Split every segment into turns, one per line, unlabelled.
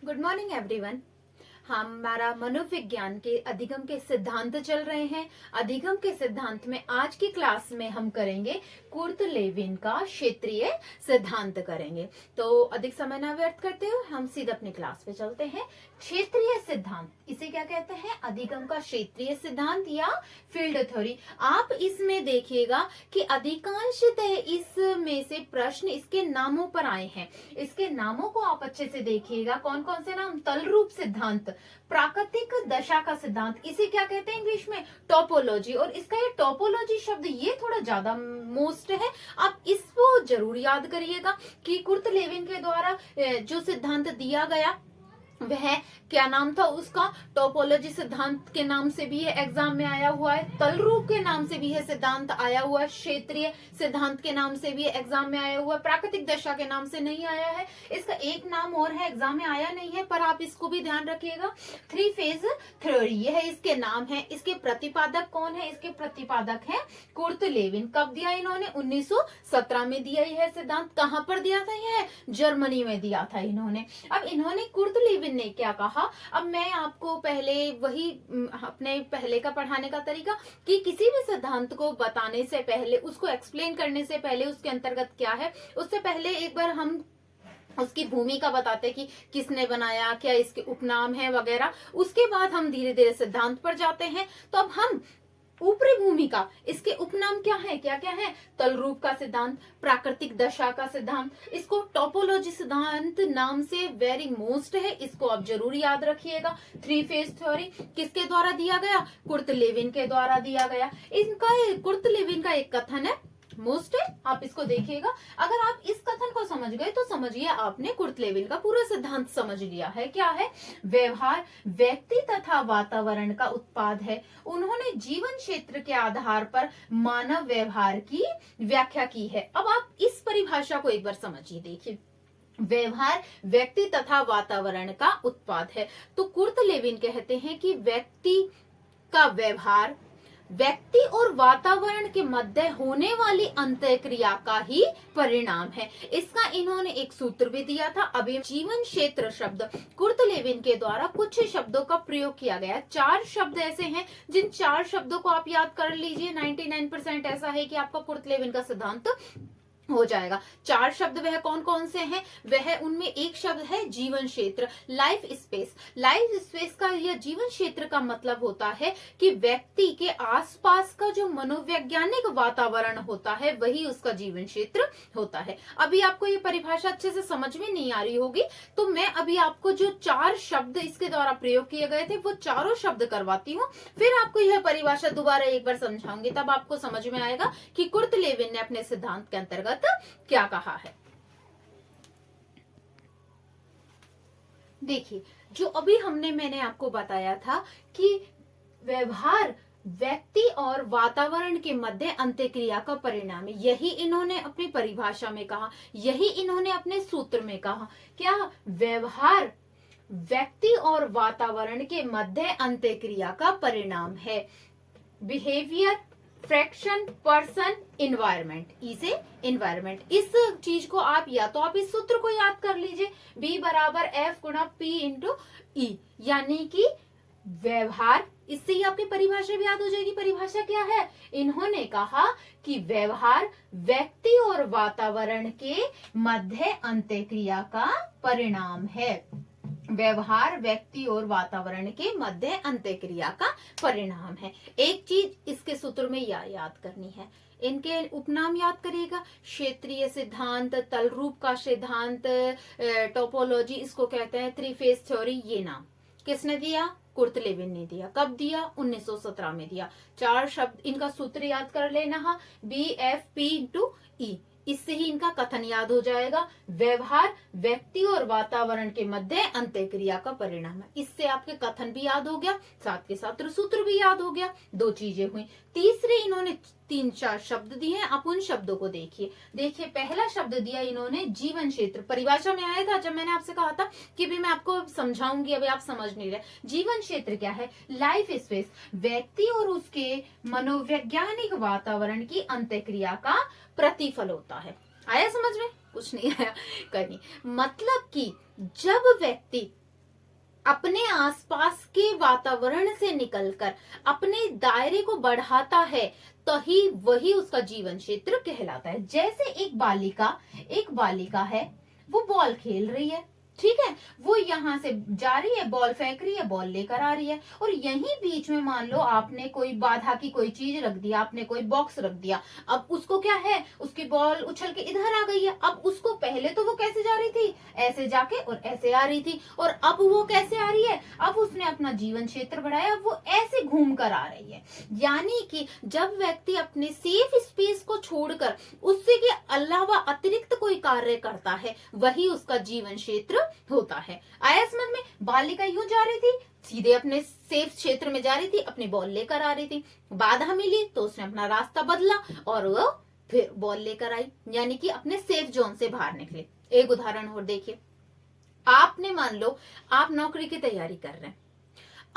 Good morning everyone. हमारा मनोविज्ञान के अधिगम के सिद्धांत चल रहे हैं। अधिगम के सिद्धांत में आज की क्लास में हम करेंगे कुर्त लेविन का क्षेत्रीय सिद्धांत करेंगे। तो अधिक समय ना व्यर्थ करते हुए हम सीधे अपनी क्लास पे चलते हैं। क्षेत्रीय सिद्धांत इसे क्या कहते हैं? अधिगम का क्षेत्रीय सिद्धांत या फील्ड थ्योरी। आप इसमें देखिएगा कि अधिकांशतः इसमें से प्रश्न इसके नामों पर आए हैं। इसके नामों को आप अच्छे से देखिएगा। कौन कौन से नाम? तल रूप सिद्धांत, प्राकृतिक दशा का सिद्धांत, इसे क्या कहते हैं इंग्लिश में? टोपोलॉजी। और इसका ये टोपोलॉजी शब्द ये थोड़ा ज्यादा मोस्ट है, आप इसको जरूर याद करिएगा कि कुर्त लेविन के द्वारा जो सिद्धांत दिया गया वह क्या नाम था उसका? टोपोलॉजी सिद्धांत के नाम से भी ये एग्जाम में आया हुआ है, तल रूप के नाम से भी है सिद्धांत आया हुआ है, क्षेत्रीय सिद्धांत के नाम से भी एग्जाम में आया हुआ है, प्राकृतिक दशा के नाम से नहीं आया है। इसका एक नाम और है, एग्जाम में आया नहीं है, पर आप इसको भी ध्यान रखिएगा। थ्री फेज थ्योरी, यह है इसके नाम है। इसके प्रतिपादक कौन है? इसके प्रतिपादक है कुर्त लेविन। कब दिया इन्होंने? 1917 में दिया यह सिद्धांत। कहां पर दिया था? यह जर्मनी में दिया था इन्होंने। अब इन्होंने कुर्त लेविन ने क्या कहा? अब मैं आपको पहले वही अपने पहले का पढ़ाने का तरीका कि किसी भी सिद्धांत को बताने से पहले, उसको एक्सप्लेन करने से पहले उसके अंतर्गत क्या है, उससे पहले एक बार हम उसकी भूमिका बताते कि किसने बनाया, क्या इसके उपनाम है वगैरह। उसके बाद हम धीरे धीरे सिद्धांत पर जाते हैं। तो अब हम ऊपरी भूमिका, इसके उपनाम क्या है? क्या क्या है? तल रूप का सिद्धांत, प्राकृतिक दशा का सिद्धांत, इसको टोपोलॉजी सिद्धांत नाम से वेरी मोस्ट है, इसको आप जरूर याद रखिएगा। थ्री फेज थ्योरी किसके द्वारा दिया गया? कुर्त लेविन के द्वारा दिया गया। इनका कुर्त लेविन का एक कथन है, मोस्ट है, आप इसको देखिएगा। अगर आप इस कथन को समझ गए तो समझिए आपने कुर्त लेविन का पूरा सिद्धांत समझ लिया है। क्या है? व्यवहार व्यक्ति तथा वातावरण का उत्पाद है। उन्होंने जीवन क्षेत्र के आधार पर मानव व्यवहार की व्याख्या की है। अब आप इस परिभाषा को एक बार समझिए। देखिए, व्यवहार व्यक्ति तथा वातावरण का उत्पाद है। तो कुर्त लेविन कहते हैं कि व्यक्ति का व्यवहार व्यक्ति और वातावरण के मध्य होने वाली अंतःक्रिया का ही परिणाम है। इसका इन्होंने एक सूत्र भी दिया था। अभी जीवन क्षेत्र शब्द कुर्त लेविन के द्वारा कुछ शब्दों का प्रयोग किया गया। 4 शब्द ऐसे हैं जिन 4 शब्दों को आप याद कर लीजिए। 99% ऐसा है कि आपका कुर्त लेविन का सिद्धांत हो जाएगा। 4 शब्द वह कौन कौन से हैं? वह उनमें एक शब्द है जीवन क्षेत्र, लाइफ स्पेस। लाइफ स्पेस का या जीवन क्षेत्र का मतलब होता है कि व्यक्ति के आसपास का जो मनोवैज्ञानिक वातावरण होता है वही उसका जीवन क्षेत्र होता है। अभी आपको ये परिभाषा अच्छे से समझ में नहीं आ रही होगी, तो मैं अभी आपको जो 4 शब्द इसके द्वारा प्रयोग किए गए थे वो चारों शब्द करवाती हूँ, फिर आपको यह परिभाषा दोबारा एक बार समझाऊंगी, तब आपको समझ में आएगा कि कुर्त लेविन ने अपने सिद्धांत के अंतर्गत क्या कहा है। देखिए, जो अभी मैंने आपको बताया था कि व्यवहार व्यक्ति और वातावरण के मध्य अंतःक्रिया का परिणाम है, यही इन्होंने अपनी परिभाषा में कहा, यही इन्होंने अपने सूत्र में कहा। क्या? व्यवहार व्यक्ति और वातावरण के मध्य अंतःक्रिया का परिणाम है। बिहेवियर फ्रैक्शन पर्सन इन्वायरमेंट, इसे इन्वायरमेंट। इस चीज को आप या तो आप इस सूत्र को याद कर लीजिए, B बराबर F गुणा P इंटू E, यानी कि व्यवहार, इससे ही आपकी परिभाषा भी याद हो जाएगी। परिभाषा क्या है? इन्होंने कहा कि व्यवहार व्यक्ति और वातावरण के मध्य अंतःक्रिया का परिणाम है। व्यवहार व्यक्ति और वातावरण के मध्य अंतःक्रिया का परिणाम है। एक चीज इसके सूत्र में याद करनी है, इनके उपनाम याद करिएगा। क्षेत्रीय सिद्धांत, तल रूप का सिद्धांत, टोपोलॉजी, इसको कहते हैं थ्री फेज थ्योरी। ये नाम किसने दिया? कुर्त लेविन ने दिया। कब दिया? 1917 में दिया। 4 शब्द, इनका सूत्र याद कर लेना, BFP इंटू E, इससे ही इनका कथन याद हो जाएगा। व्यवहार व्यक्ति और वातावरण के मध्य अंतःक्रिया का परिणाम है। इससे आपके कथन भी याद हो गया, साथ के साथ सूत्र भी याद हो गया। 2 चीजें हुई। तीसरे इन्होंने 3-4 शब्द दिए हैं, आप उन शब्दों को देखिए। देखिए, पहला शब्द दिया इन्होंने जीवन क्षेत्र। परिभाषा में आया था जब मैंने आपसे कहा था कि भी मैं आपको समझाऊंगी, अभी आप समझ नहीं रहे। जीवन क्षेत्र क्या है? लाइफ स्पेस व्यक्ति और उसके मनोवैज्ञानिक वातावरण की अंतःक्रिया का प्रतिफल होता है। आया समझ में? कुछ नहीं आया, कहीं मतलब कि जब व्यक्ति अपने आसपास के वातावरण से निकलकर अपने दायरे को बढ़ाता है तो ही वही उसका जीवन क्षेत्र कहलाता है। जैसे एक बालिका है, वो बॉल खेल रही है, ठीक है, वो यहां से जा रही है, बॉल फेंक रही है, बॉल लेकर आ रही है, और यहीं बीच में मान लो आपने कोई बाधा की कोई चीज रख दिया, आपने कोई बॉक्स रख दिया। अब उसको क्या है, उसकी बॉल उछल के इधर आ गई है। अब उसको पहले तो वो कैसे जा रही थी, ऐसे जाके और ऐसे आ रही थी, और अब वो कैसे आ रही है, अब उसने अपना जीवन क्षेत्र बढ़ाया, अब वो ऐसे घूम कर आ रही है। यानी कि जब व्यक्ति अपने सेफ स्पेस को छोड़कर उससे के अलावा अतिरिक्त कोई कार्य करता है, वही उसका जीवन क्षेत्र होता है। आया समझ में? बालिका यूं जा रही थी, सीधे अपने सेफ क्षेत्र में जा रही थी, अपनी बॉल लेकर आ रही थी, बाधा मिली तो उसने अपना रास्ता बदला और वो फिर बॉल लेकर आई, यानी कि अपने सेफ जोन से बाहर निकले। एक उदाहरण और देखिए, आपने मान लो आप नौकरी की तैयारी कर रहे हैं,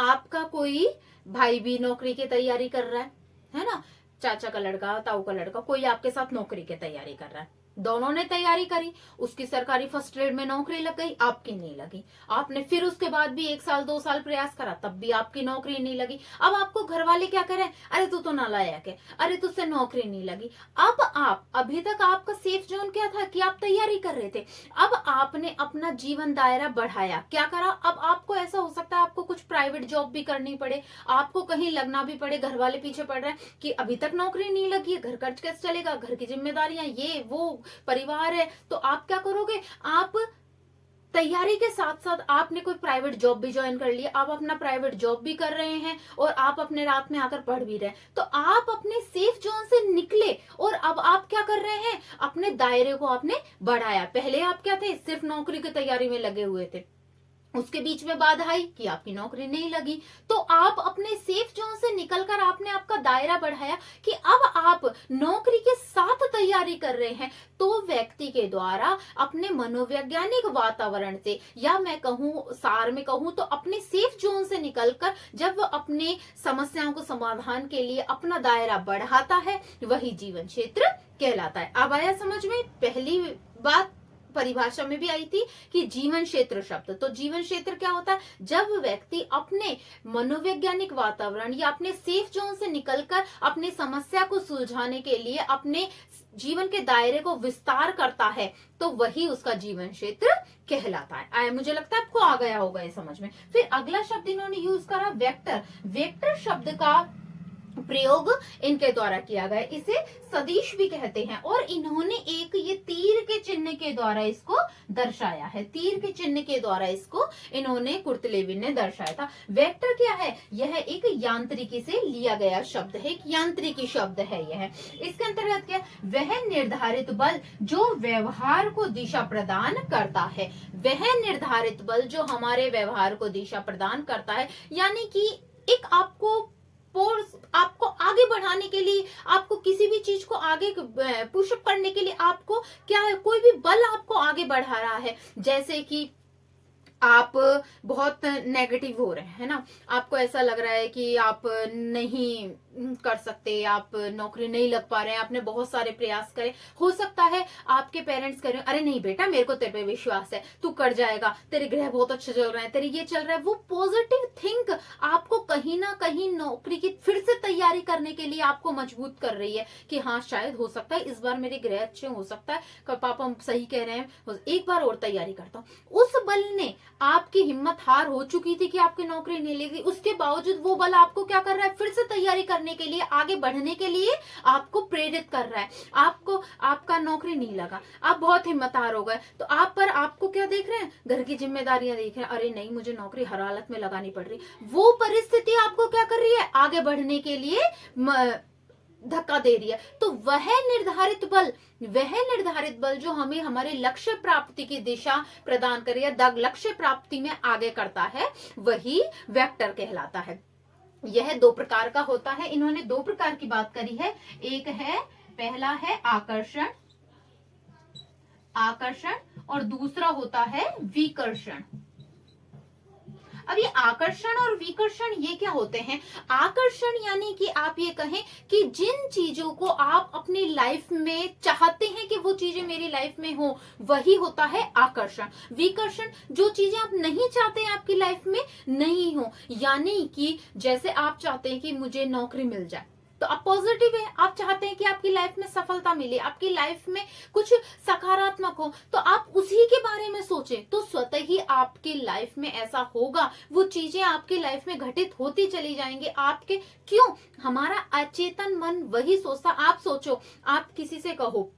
आपका कोई भाई भी नौकरी की तैयारी कर रहा है ना, चाचा का लड़का, ताऊ का लड़का, कोई आपके साथ नौकरी की तैयारी कर रहा है। दोनों ने तैयारी करी, उसकी सरकारी फर्स्ट ग्रेड में नौकरी लग गई, आपकी नहीं लगी। आपने फिर उसके बाद भी 1 साल 2 साल प्रयास करा, तब भी आपकी नौकरी नहीं लगी। अब आपको घर वाले क्या करें, अरे तू तो नालायक है, अरे तुझसे नौकरी नहीं लगी। अब आप, अभी तक आपका सेफ जोन क्या था कि आप तैयारी कर रहे थे, अब आपने अपना जीवन दायरा बढ़ाया, क्या करा, अब आपको ऐसा हो सकता है आपको कुछ प्राइवेट जॉब भी करनी पड़े, आपको कहीं लगना भी पड़े, घर वाले पीछे पड़ रहे हैं कि अभी तक नौकरी नहीं लगी है, घर खर्च कैसे चलेगा, घर की जिम्मेदारियां, ये वो परिवार है, तो आप क्या करोगे, आप तैयारी के साथ साथ आपने कोई प्राइवेट जॉब भी ज्वाइन कर लिया, आप अपना प्राइवेट जॉब भी कर रहे हैं और आप अपने रात में आकर पढ़ भी रहे हैं, तो आप अपने सेफ जोन से निकले और अब आप क्या कर रहे हैं, अपने दायरे को आपने बढ़ाया। पहले आप क्या थे, सिर्फ नौकरी की तैयारी में लगे हुए थे, उसके बीच में बाधा आई कि आपकी नौकरी नहीं लगी, तो आप अपने सेफ जोन से निकलकर आपने आपका दायरा बढ़ाया कि अब आप नौकरी के साथ तैयारी कर रहे हैं। तो व्यक्ति के द्वारा अपने मनोवैज्ञानिक वातावरण से, या मैं कहूं सार में कहूं तो अपने सेफ जोन से निकलकर जब वह अपने समस्याओं को समाधान के लिए अपना दायरा बढ़ाता है, वही जीवन क्षेत्र कहलाता है। अब आया समझ में? पहली बात परिभाषा में भी आई थी कि जीवन क्षेत्र शब्द, तो जीवन क्षेत्र क्या होता है, जब व्यक्ति अपने मनोवैज्ञानिक वातावरण या अपने सेफ जोन से निकलकर अपने समस्या को सुलझाने के लिए अपने जीवन के दायरे को विस्तार करता है, तो वही उसका जीवन क्षेत्र कहलाता है। आया, मुझे लगता है आपको आ गया होगा ये समझ में। फिर अगला शब्द इन्होंने यूज करा वेक्टर। वेक्टर शब्द का प्रयोग इनके द्वारा किया गया, इसे सदिश भी कहते हैं, और इन्होंने एक ये तीर के चिन्ह के द्वारा इसको दर्शाया है, तीर के चिन्ह के द्वारा इसको इन्होंने कुर्तलेविन ने दर्शाया था। वेक्टर क्या है, यह एक यांत्रिकी से लिया गया शब्द है, एक यांत्रिकी शब्द है यह। इसके अंतर्गत क्या, वह निर्धारित बल जो व्यवहार को दिशा प्रदान करता है, वह निर्धारित बल जो हमारे व्यवहार को दिशा प्रदान करता है, यानी कि एक आपको आपको आगे बढ़ाने के लिए, आपको किसी भी चीज को आगे पुशअप करने के लिए, आपको क्या है, कोई भी बल आपको आगे बढ़ा रहा है। जैसे कि आप बहुत नेगेटिव हो रहे हैं ना, आपको ऐसा लग रहा है कि आप नहीं कर सकते, आप नौकरी नहीं लग पा रहे हैं, आपने बहुत सारे प्रयास करे, हो सकता है आपके पेरेंट्स कह रहे हैं, अरे नहीं बेटा मेरे को तेरे पे विश्वास है, तू कर जाएगा, तेरे ग्रह बहुत अच्छे चल रहे हैं, तेरे ये चल रहा है। वो पॉजिटिव थिंक आपको कहीं ना कहीं नौकरी की फिर से तैयारी करने के लिए आपको मजबूत कर रही है कि हाँ शायद हो सकता है इस बार मेरे ग्रह अच्छे, हो सकता है पापा सही कह रहे हैं, एक बार और तैयारी करता हूँ। उस बल ने आपकी हिम्मत हार हो चुकी थी कि आपकी नौकरी नहीं लगी, उसके बावजूद वो बल आपको क्या कर रहा है, फिर से तैयारी करने के लिए, आगे बढ़ने के लिए आपको प्रेरित कर रहा है। आपको, आपका नौकरी नहीं लगा, आप बहुत हिम्मत हार हो गए, तो आप पर आपको क्या देख रहे हैं, घर की जिम्मेदारियां देख रहे हैं, अरे नहीं मुझे नौकरी हर हालत में लगानी पड़ रही। वो परिस्थिति आपको क्या कर रही है, आगे बढ़ने के लिए धक्का दे रही है। तो वह निर्धारित बल जो हमें हमारे लक्ष्य प्राप्ति की दिशा प्रदान करे या लक्ष्य प्राप्ति में आगे करता है, वही वेक्टर कहलाता है। यह 2 प्रकार का होता है, इन्होंने 2 प्रकार की बात करी है। एक है, पहला है आकर्षण और दूसरा होता है विकर्षण। अब ये आकर्षण और विकर्षण ये क्या होते हैं? आकर्षण यानी कि आप ये कहें कि जिन चीजों को आप अपनी लाइफ में चाहते हैं कि वो चीजें मेरी लाइफ में हो, वही होता है आकर्षण। विकर्षण जो चीजें आप नहीं चाहते हैं आपकी लाइफ में नहीं हो, यानी कि जैसे आप चाहते हैं कि मुझे नौकरी मिल जाए, तो आप पॉजिटिव है, आप चाहते हैं कि आपकी लाइफ में सफलता मिले, आपकी लाइफ में कुछ सकारात्मक हो, तो आप उसी के बारे में सोचें, तो स्वतः ही आपकी लाइफ में ऐसा होगा, वो चीजें आपकी लाइफ में घटित होती चली जाएंगी। आपके क्यों? हमारा अचेतन मन वही सोचता। आप सोचो, आप किसी से कहो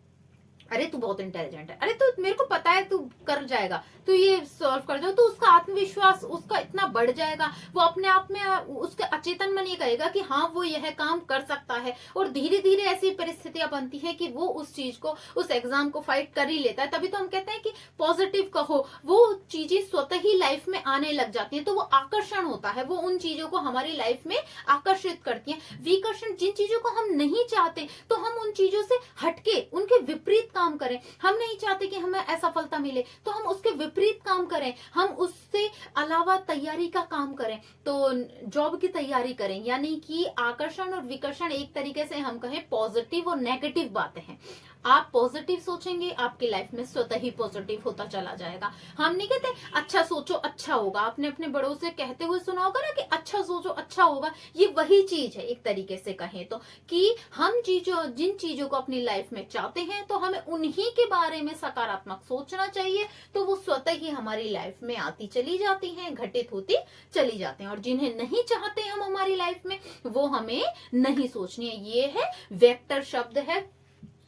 अरे तू बहुत इंटेलिजेंट है, अरे तू मेरे को पता है तू कर जाएगा, तू ये सॉल्व कर जाओ, तो उसका आत्मविश्वास उसका इतना बढ़ जाएगा, वो अपने आप में उसके अचेतन मन ये कहेगा कि हाँ वो यह काम कर सकता है, और धीरे धीरे ऐसी परिस्थितियां बनती है कि वो उस चीज को, उस एग्जाम को फाइट कर ही लेता है। तभी तो हम कहते हैं कि पॉजिटिव कहो, वो चीजें स्वतः ही लाइफ में आने लग जाती है, तो वो आकर्षण होता है, वो उन चीजों को हमारी लाइफ में आकर्षित करती है। विकर्षण जिन चीजों को हम नहीं चाहते, तो हम उन चीजों से हटके उनके विपरीत काम करें। हम नहीं चाहते कि हमें असफलता मिले, तो हम उसके विपरीत काम करें, हम उससे अलावा तैयारी का काम करें, तो जॉब की तैयारी करें। यानी कि आकर्षण और विकर्षण एक तरीके से हम कहें पॉजिटिव और नेगेटिव बातें हैं। आप पॉजिटिव सोचेंगे, आपकी लाइफ में स्वतः ही पॉजिटिव होता चला जाएगा। हम नहीं कहते अच्छा सोचो अच्छा होगा, आपने अपने बड़ों से कहते हुए सुना होगा ना कि अच्छा सोचो अच्छा होगा, ये वही चीज है एक तरीके से कहें तो, कि हम जिन चीजों को अपनी लाइफ में चाहते हैं, तो हमें उन्हीं के बारे में सकारात्मक सोचना चाहिए, तो वो स्वतः ही हमारी लाइफ में आती चली जाती हैं, घटित होती चली जाती हैं। और जिन्हें नहीं चाहते हम हमारी लाइफ में, वो हमें नहीं सोचनी है। ये है वेक्टर शब्द है।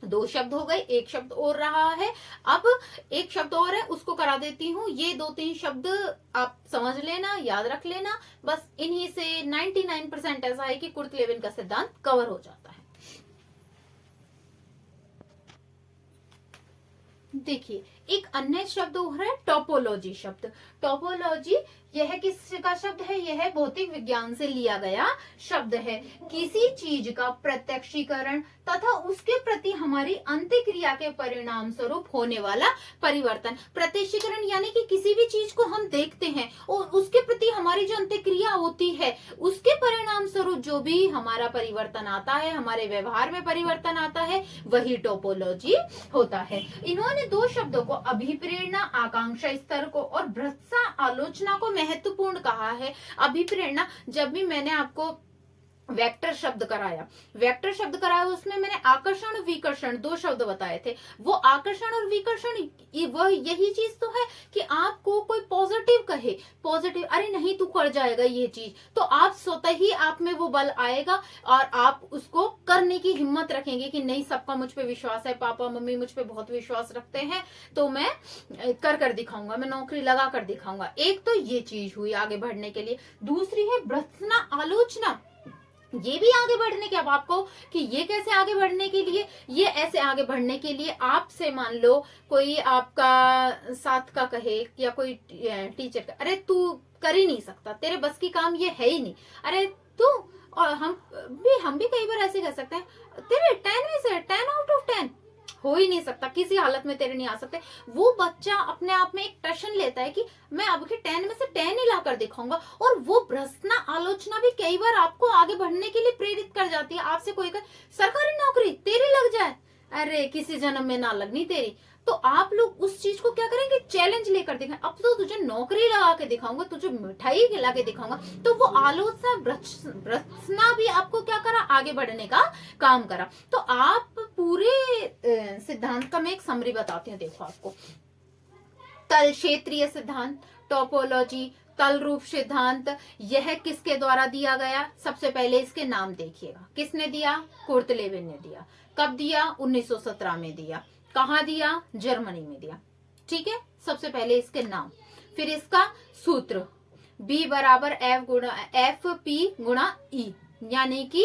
दो शब्द हो गए, एक शब्द और रहा है, अब एक शब्द और है, उसको करा देती हूँ। ये 2-3 शब्द आप समझ लेना, याद रख लेना, बस इन्हीं से 99% ऐसा है कि कुर्ट-लेविन का सिद्धांत कवर हो जाता है। देखिए, एक अन्य शब्द हो रहा है टोपोलॉजी शब्द। टोपोलॉजी यह किसका शब्द है? यह भौतिक विज्ञान से लिया गया शब्द है। किसी चीज का प्रत्यक्षीकरण तथा उसके प्रति हमारी अंत्यक्रिया के परिणाम स्वरूप होने वाला परिवर्तन। प्रत्यक्षीकरण यानी कि किसी भी चीज को हम देखते हैं और उसके प्रति हमारी जो अंत्यक्रिया होती है, उसके परिणाम स्वरूप जो भी हमारा परिवर्तन आता है, हमारे व्यवहार में परिवर्तन आता है, वही टोपोलॉजी होता है। इन्होंने 2 शब्दों को, अभिप्रेरणा आकांक्षा स्तर को और भ्रष्टा आलोचना को महत्वपूर्ण कहा है। अभिप्रेरणा, जब भी मैंने आपको वेक्टर शब्द कराया उसमें मैंने आकर्षण और विकर्षण 2 शब्द बताए थे। वो आकर्षण और विकर्षण वह यही चीज तो है कि आपको कोई पॉजिटिव कहे, पॉजिटिव, अरे नहीं तू कर जाएगा ये चीज, तो आप स्वतः ही आप में वो बल आएगा और आप उसको करने की हिम्मत रखेंगे कि नहीं, सबका मुझ पे विश्वास है, पापा मम्मी मुझ पे बहुत विश्वास रखते हैं, तो मैं कर दिखाऊंगा, मैं नौकरी लगा कर दिखाऊंगा। एक तो ये चीज हुई आगे बढ़ने के लिए। दूसरी है भर्त्सना आलोचना। ये भी आगे बढ़ने के, अब आपको कि ये कैसे आगे बढ़ने के लिए, ये ऐसे आगे बढ़ने के लिए आपसे मान लो कोई आपका साथ का कहे या कोई टीचर का, अरे तू कर ही नहीं सकता, तेरे बस की काम ये है ही नहीं, अरे तू, और हम भी कई बार ऐसे कह सकते हैं, तेरे 10 में से 10 आउट ऑफ 10 हो ही नहीं सकता, किसी हालत में तेरे नहीं आ सकते। वो बच्चा अपने आप में एक टशन लेता है कि मैं अब के 10 में से 10 ही लाकर दिखाऊंगा, और वो भ्रष्टा आलोचना भी कई बार आपको आगे बढ़ने के लिए प्रेरित कर जाती है। आपसे कोई कहे सरकारी नौकरी तेरी लग जाए, अरे किसी जन्म में ना लगनी तेरी, तो आप लोग उस चीज को क्या करेंगे, चैलेंज लेकर दिखाएं, अब तो तुझे नौकरी लगा के दिखाऊंगा, तुझे मिठाई खिला के दिखाऊंगा। तो वो आलोचना भ्रष्टा भी आपको क्या करा, आगे बढ़ने का काम करा। तो आप पूरे सिद्धांत का मैं एक समरी बताती हूँ, देखो आपको। तल क्षेत्रीय सिद्धांत, टोपोलॉजी, तल रूप सिद्धांत, यह किसके द्वारा दिया गया? सबसे पहले इसके नाम देखिएगा, किसने दिया? कुर्ट-लेविन ने दिया। कब दिया? 1917 में दिया। कहाँ दिया? जर्मनी में दिया। ठीक है, सबसे पहले इसके नाम, फिर इसका सूत्र B बराबर एफ पी गुणा ई, यानी कि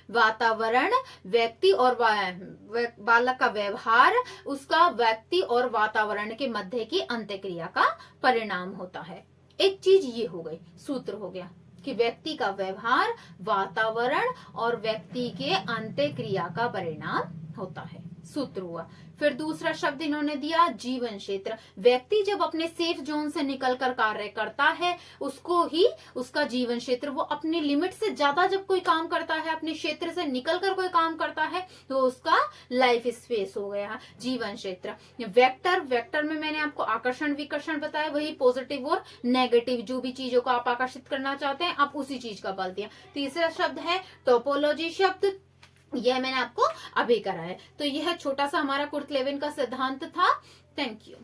वातावरण व्यक्ति और बालक का व्यवहार उसका व्यक्ति और वातावरण के मध्य की अंतःक्रिया का परिणाम होता है। एक चीज ये हो गई, सूत्र हो गया कि व्यक्ति का व्यवहार वातावरण और व्यक्ति के अंतःक्रिया का परिणाम होता है। सूत्र हुआ। फिर दूसरा शब्द इन्होंने दिया जीवन क्षेत्र। व्यक्ति जब अपने सेफ जोन से निकलकर कार्य करता है उसको ही उसका जीवन क्षेत्र, वो अपनी लिमिट से ज्यादा जब कोई काम करता है, अपने क्षेत्र से निकलकर कोई काम करता है तो उसका लाइफ स्पेस हो गया जीवन क्षेत्र। वेक्टर, वेक्टर में मैंने आपको आकर्षण विकर्षण बताया, वही पॉजिटिव और नेगेटिव जो भी चीजों को आप आकर्षित करना चाहते हैं आप उसी चीज का बल दिया। तीसरा शब्द है टोपोलॉजी शब्द, यह मैंने आपको अभी करा है। तो यह छोटा सा हमारा कुर्ट लेविन का सिद्धांत था। Thank you.